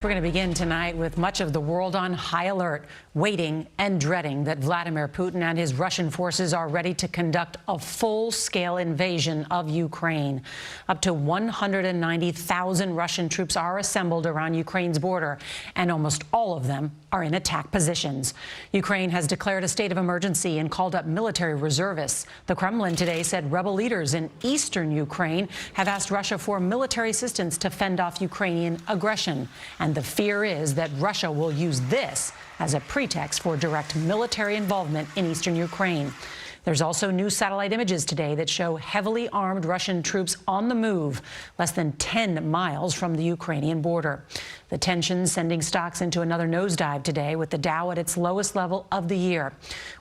We're going to begin tonight with much of the world on high alert, waiting and dreading that Vladimir Putin and his Russian forces are ready to conduct a full-scale invasion of Ukraine. Up to 190,000 Russian troops are assembled around Ukraine's border, and almost all of them are in attack positions. Ukraine has declared a state of emergency and called up military reservists. The Kremlin today said rebel leaders in eastern Ukraine have asked Russia for military assistance to fend off Ukrainian aggression. And the fear is that Russia will use this as a pretext for direct military involvement in eastern Ukraine. There's also new satellite images today that show heavily armed Russian troops on the move, less than 10 miles from the Ukrainian border. The tensions sending stocks into another nosedive today, with the Dow at its lowest level of the year.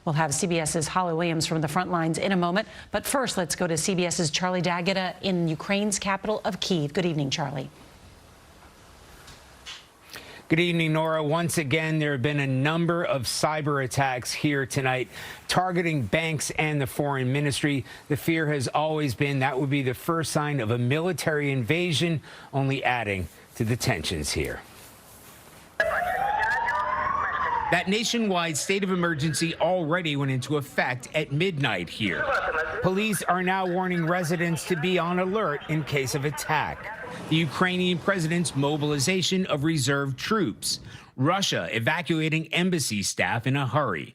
We'll have CBS's Holly Williams from the front lines in a moment. But first, let's go to CBS's Charlie D'Agata in Ukraine's capital of Kyiv. Good evening, Charlie. Good evening, Nora. Once again, there have been a number of cyber attacks here tonight targeting banks and the foreign ministry. The fear has always been that would be the first sign of a military invasion, only adding to the tensions here. That nationwide state of emergency already went into effect at midnight here. Police are now warning residents to be on alert in case of attack. The Ukrainian president's mobilization of reserve troops. Russia evacuating embassy staff in a hurry.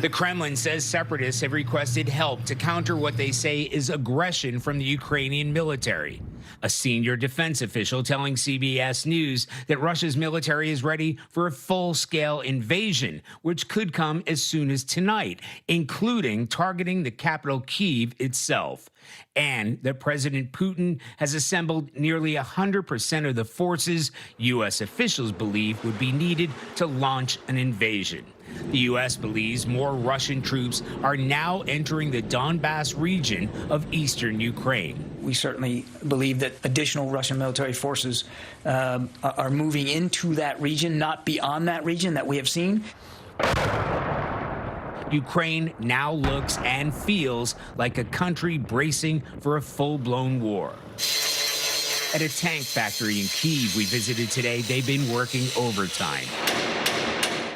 The Kremlin says separatists have requested help to counter what they say is aggression from the Ukrainian military. A senior defense official telling CBS News that Russia's military is ready for a full-scale invasion, which could come as soon as tonight, including targeting the capital Kyiv itself. And that President Putin has assembled nearly 100% of the forces U.S. officials believe would be needed to launch an invasion. The U.S. believes more Russian troops are now entering the Donbas region of eastern Ukraine. We certainly believe that additional Russian military forces are moving into that region, not beyond that region that we have seen. Ukraine now looks and feels like a country bracing for a full-blown war. At a tank factory in Kyiv we visited today, they've been working overtime,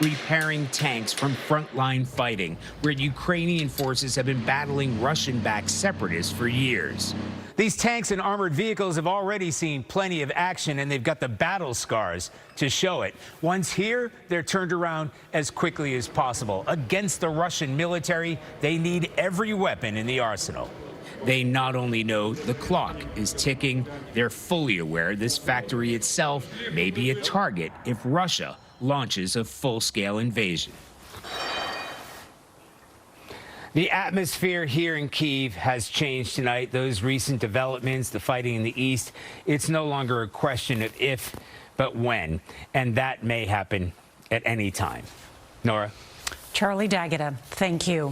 repairing tanks from frontline fighting, where Ukrainian forces have been battling Russian-backed separatists for years. These tanks and armored vehicles have already seen plenty of action, and they've got the battle scars to show it. Once here, they're turned around as quickly as possible. Against the Russian military, they need every weapon in the arsenal. They not only know the clock is ticking, they're fully aware this factory itself may be a target if Russia launches a full-scale invasion. The atmosphere here in Kyiv has changed tonight. Those recent developments, the fighting in the east, it's no longer a question of if, but when. And that may happen at any time. Nora? Charlie D'Agata, thank you.